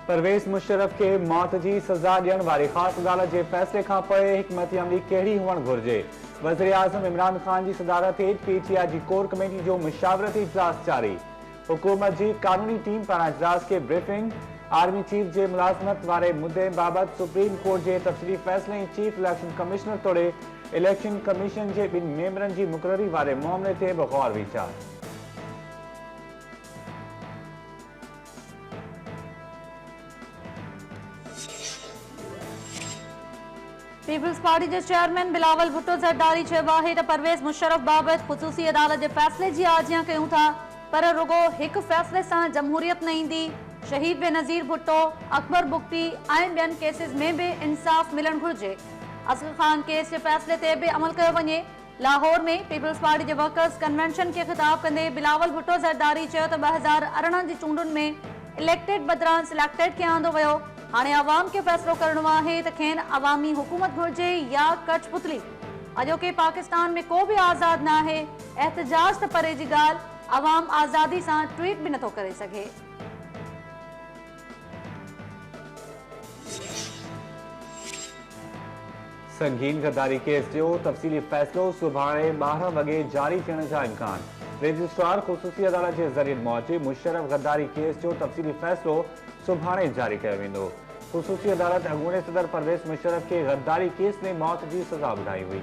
परवेज़ मुशर्रफ के मौत की सज़ा ॾियण वारी ख़ास अदालत के फ़ैसिले खां पोइ हिकमती अमली कहिड़ी हुअणु घुरिजे। वज़ीर आज़म इमरान ख़ान की सदारत हेठि पीटीआई की कोर कमेटी जो मुशावरती इजलास जारी। हुकूमत की कानूनी टीम पारां इजलास के ब्रीफिंग। आर्मी चीफ के मुलाज़मत वारे मुद्दे बाबत सुप्रीम कोर्ट के तफ़सीली फ़ैसिले। चीफ इलेक्शन कमिश्नर तोड़े इलेक्शन कमीशन के ॿिनि मेंबरनि की मुक़ररी वारे मामले ते बि गौर वीचार। पीपल्स पार्टी के चेयरमैन बिलावल भुट्टो ज़रदारी चयो आहे त परवेज़ मुशर्रफ बाबत ख़ुसूसी अदालत के फ़ैसिले की आजियां कयूं था, पर रुगो एक फ़ैसिले से जमहूरियत न ईंदी। शहीद बेनज़ीर भुट्टो, अकबर बुगटी ऐं ॿियनि केसिस में भी इंसाफ मिलण घुरिजे। असगर खान केस के फ़ैसिले ते भी अमल कयो वञे। लाहौर में पीपल्स पार्टी के वर्कर्स कन्वेंशन के खिताब कंदे बिलावल भुट्टो ज़रदारी चयो त 2018 की चूंडुनि में इलेक्टेड बदिरां सिलेक्टेड के आंदो वियो। हाणे अवाम के फैसलो करणो आहे त खेनि अवामी हुकूमत घुरिजे या कठपुतली। अॼोके पाकिस्तान में को भी आज़ाद ना है। एहतजाज त परे जी ॻाल्हि, अवाम आज़ादी से ट्वीट भी नथो करे सघे। संगीन गद्दारी केस जो तफ़सीली फ़ैसिलो सुभाणे 12 वॻे जारी थियण जा इम्कान। रजिस्ट्रार ख़ुसूसी अदालत के ज़रिए मूजिब मुशर्रफ गद्दारी केस जो तफ़सीली फ़ैसिलो सुभाणे जारी किया वेंदो। ख़ुसूसी अदालत अॻूणे सदर परवेज़ मुशर्रफ के गद्दारी केस में मौत की सज़ा ॿुधाई हुई।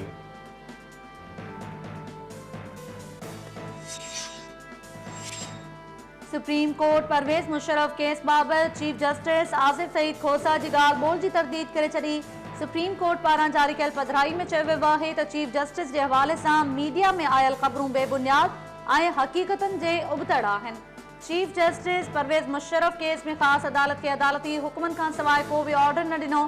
Supreme court Pervez Musharraf case बाबत चीफ जस्टिस आसिफ सईद खोसा की ॻाल्हि ॿोल की तरदीद करे छॾी। सुप्रीम कोर्ट पारां जारी कयल पधराई में चयो वियो आहे त चीफ जस्टिस के हवाले से मीडिया में आयल ख़बरूं बेबुनियाद ऐं हक़ीक़तनि जे उबतड़ आहिनि। Chief justice Pervez Musharraf case में खास अदालत के अदालती हुक्मन का सवाइ को भी ऑर्डर न ॾिनो।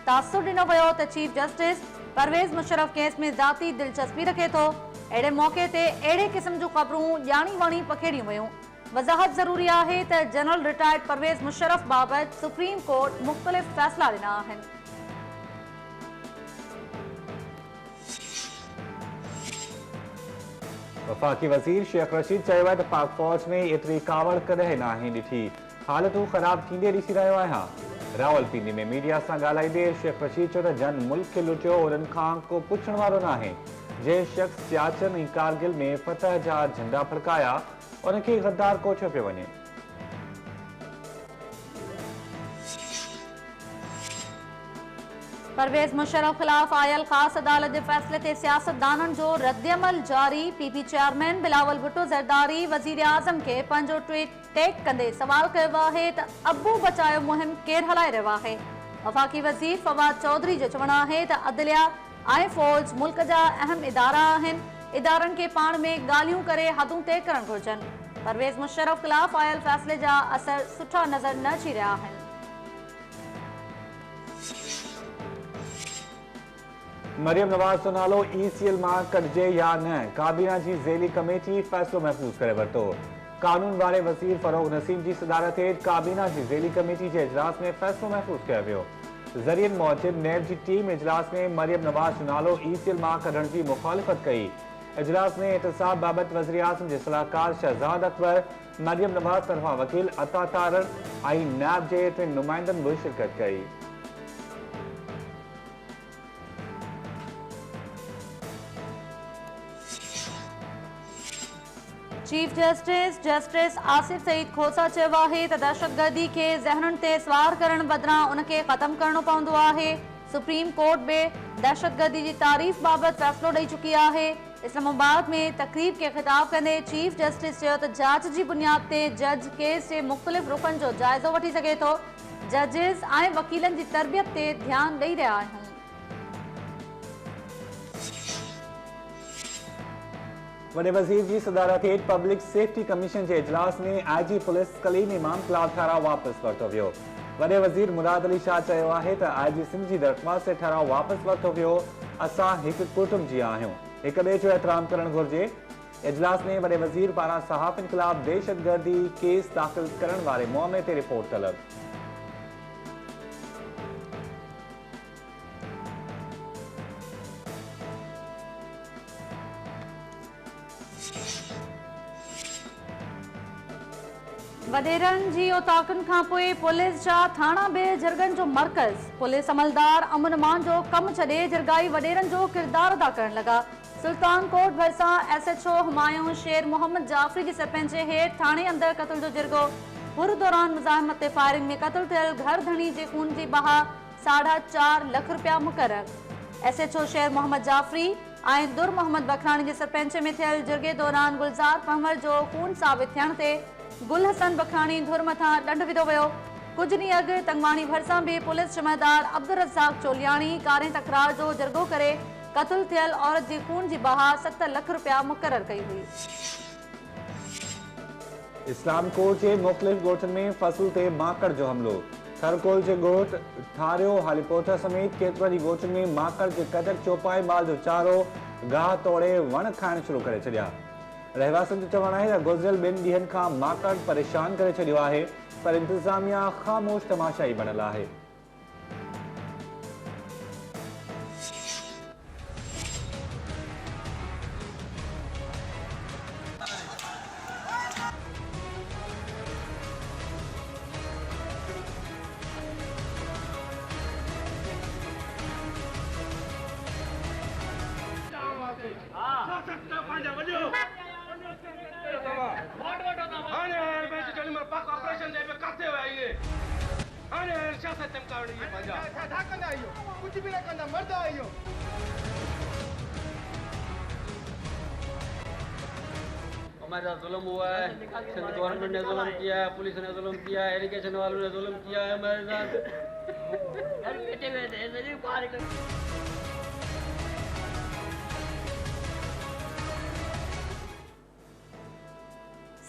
तासुर ॾिनो वियो त chief justice Pervez Musharraf case में ज़ाती दिलचस्पी रखे थो। अहिड़े मौक़े ते अहिड़े क़िस्म जूं ख़बरूं ॼाणी वाणी पखेड़ियूं वयूं। वज़ाहत ज़रूरी आहे त जनरल रिटायर्ड परवेज़ मुशर्रफ बाबत सुप्रीम कोर्ट मुख़्तलिफ़ फ़ैसिला ॾिना आहिनि। वफाकी वज़ीर शेख रशीद चयो आहे त पाक फ़ौज में एतिरी कावड़ कॾहिं नाहे ॾिठी। हालतूं ख़राब थींदे ॾिसी रहियो आहियां। रावलपिंडी में मीडिया सां ॻाल्हाईंदे शेख रशीद चयो त जन मुल्क खे लुटियो, उन्हनि खां को पुछण वारो नाहे। जंहिं शख़्स सियाचिन ऐं कारगिल में फतह जा झंडा फड़काया, उनखे गद्दार कोठियो पियो वञे। परवेज़ मुशर्रफ खिलाफ आयल खास अदालत के फैसले ते सियासतदानन जो रद्दअमल जारी। पीपी चेयरमैन बिलावल भुट्टो ज़रदारी वज़ीर आज़म के पंहिंजो ट्वीट टैग कंदे सवाल कयो आहे त अबू बचायो मुहिम केर हलाए रहियो आहे। वफाकी वज़ीर फवाद चौधरी जो चवणु आहे त अदलिया ऐं फ़ौज मुल्क जा अहम इदारा आहिनि। इदारनि के पाण में ॻाल्हियूं करे हदूं तय करणु घुरिजनि। परवेज़ मुशर्रफ खिलाफ आयल फैसले जा असर सुठा नज़र न अची रहिया आहिनि। मरियम नवाज़ जो नालो ECL मां कढिजे या न, काबीना की ज़ेली कमेटी फैसलो महफूज़ करे वरितो। कानून वारे वज़ीर फरोग नसीम की सदारत हेठि काबीना की ज़ेली कमेटी के इजलास में फैसलो महफूज़ किया वियो। ज़रियनि मूजिब नैब की टीम इजलास में मरियम नवाज़ जो नालो ECL मां कढण की मुखालिफ़त कई। इजलास में एहतसाब बाबत वज़ीर आज़म के सलाहकार शहजाद अकबर, मरियम नवाज़ तरफा वकील अता तारर ऐं नैब के 3 नुमाइंदनि भी शिरकत कई। चीफ जस्टिस आसिफ सईद खोसा चयो आहे त दहशतगर्दी के ज़हननि ते सवार करण बदिरां उनखे ख़त्म करणो पवंदो आहे। सुप्रीम कोर्ट बि दहशतगर्दी की तारीफ़ बाबत फैसलो ॾेई चुकी आहे। इस्लामाबाद में तकरीब के खिताब कंदे चीफ जस्टिस चयो त जांच जी बुनियाद ते जज केस के मुख़्तलिफ़ रुखनि जो जाइज़ो वठी सघे थो। जजिस ऐं वकीलनि जी तरबियत ते ध्यानु ॾेई रहिया आहियूं। वॾे वज़ीर की सदारत हेठि पब्लिक सेफ्टी कमीशन के इजलास में IG पुलिस कलीम इमाम क्लास ठहराव वापस वरितो वियो। वॾे वज़ीर मुराद अली शाह चयो आहे त IG सिंध जी दरख़्वास्त से ठहराव वापस वरितो वियो। असां हिकु कुटुंब जी आहियूं, हिक ॿिए जो एहतराम करणु घुरिजे। इजलास में वॾे वज़ीर पारां सहाफ़ियुनि ख़िलाफ़ दहशतगर्दी केस दाख़िल करण वारे मामले ते रिपोर्ट तलब। वडेरनि जी ओताकनि खां पोइ पुलिस जा थाणा बे जरगन जो मर्कज़। पुलिस अमलदार अमन मान जो कम छॾे जरगाई वडेरनि जो किरदार अदा करण लगा। सुल्तानकोट भरिसां SHO हुमायूं शेर मोहम्मद जाफरी की सरपंच हेठि थाणे अंदर क़त्ल जो जिरगो। पुर दौरान मुज़ाहिमत ते फायरिंग में क़त्ल थियल घर धणी जे खून जी बहा 4.5 लाख रुपया मुक़रर। SHO शेर मोहम्मद जाफरी ऐं दुर मोहम्मद बखरानी जे सरपंच में थियल जिरगे दौरान गुलजार पंवर जो खून साबित थियण ते गुल हसन बखरानी धुर मथां ॾंढ विधो वियो। कुछ ॾींहं अॻु तंगवाणी भरिसां बि पुलिस जमादार अब्दुल रज़ाक चोलियाणी कारे तकरार जो जिरगो करे क़त्ल थियल औरत जी खून जी बहा 7 लाख रुपया मुक़रर कई हुई। इस्लामकोट के मुख़्तलिफ़ ॻोठनि में फसल ते माकड़ जो हमलो। थरकोल जे ॻोठ ठारियो हालीपोथा समेत केतिरनि ई ॻोठनि में माकड़ जे कटक चौपाई माल जो चारो गाह तोड़े वण खाइण शुरू करे छॾिया। रहवासियुनि जो चवणु आहे त गुज़िरियल 2 ॾींहनि खां माकड़ परेशान करे छॾियो आहे, पर इंतज़ामिया ख़ामोश तमाशाई बणियल आहे। हमारे साथ जुल्म हुआ है, गवर्नमेंट ने जुल्म किया है, पुलिस ने जुल्म किया है, एजुकेशन वालों ने जुल्म किया है हमारे साथ।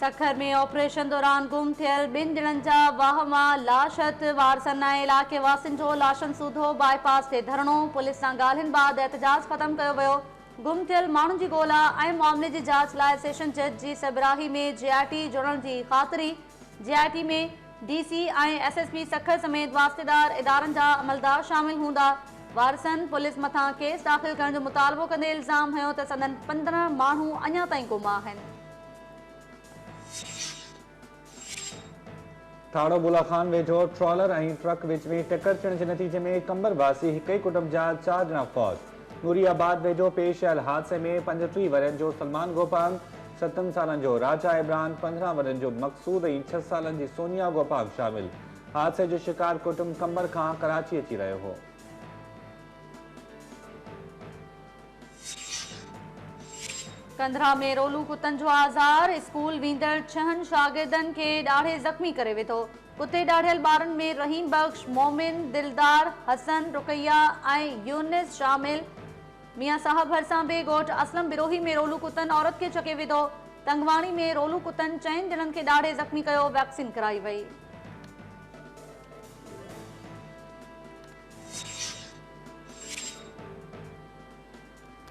सखर में ऑपरेशन दौरान गुम थियल 2 ॼणनि जा वाहमा लाशत। वारसन ऐं इलाइक़े वासियुनि जो लाशनि सूधो बाईपास ते धरणो। पुलिस सां ॻाल्हियुनि बाद एहतजाज ख़त्म कयो वियो। गुम थियल माण्हुनि जी ॻोल्हा ऐं मामले जी जांच लाइ सेशन जज जी सरबराही में JIT जुड़ण जी ख़ातिरी। JIT में DC ऐं SSP सखर समेत वास्तेदार इदारनि जा अमलदार शामिल हूंदा। वारसन पुलिस मथां केस दाख़िल करण जो मुतालबो कंदे इल्ज़ाम हयो त संदन 15 माण्हू अञा ताईं गुम आहिनि। थाणो बुलाखान वेझो ट्रॉलर ऐं ट्रक विच में टक्कर थियण जे नतीजे में कंबरवासी हिक ई कुटुंब जा 4 ॼणा फौत। नूरियाबाद वेझो पेश आयल हादसे में 35 वरनि जो सलमान गोपांग, 7 सालनि जो राजा इमरान, 15 वरनि जो मक़सूद ऐं 6 सालनि जी सोनिया गोपांग शामिल। हादसे जो शिकार कुटुंब कंबर खां कराची अची रहियो हो। कंधरा में रोलू कुतन जो आज़ार। स्कूल वेंदड़ 6 शागिर्दनि खे ॾाढे ज़ख़्मी करे विधो। कुते ॾाढियल ॿारनि में रहीम बख्श, मोमिन, दिलदार, हसन, रुकैया ऐं यूनिस शामिल। मियां साहब भरिसां बि ॻोठ असलम बिरोही में रोलू कुतन औरत खे चके विधो। तंगवाणी में रोलू कुतन 4 ॼणनि खे ॾाढे ज़ख़्मी कयो। वैक्सीन कराई वई।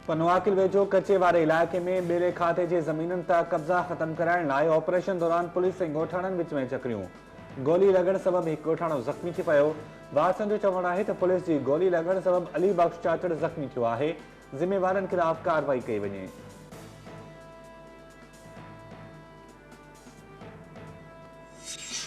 पनवाकिल वेझो कचे वारे इलाइक़े में ॿेड़े खाते जे ज़मीनुनि तां कब्ज़ा ख़त्म कराइण लाइ ऑपरेशन दौरान पुलिस ऐं ॻोठाणनि विच में चकरियूं। गोली लॻण सबबि हिकु ॻोठाणो ज़ख़्मी थी पियो। वारसनि जो चवणु आहे त पुलिस जी गोली लॻण सबबि अली बख्श चाचड़ ज़ख़्मी थियो आहे। ज़िम्मेवारनि ख़िलाफ़ कार्रवाई कई वञे।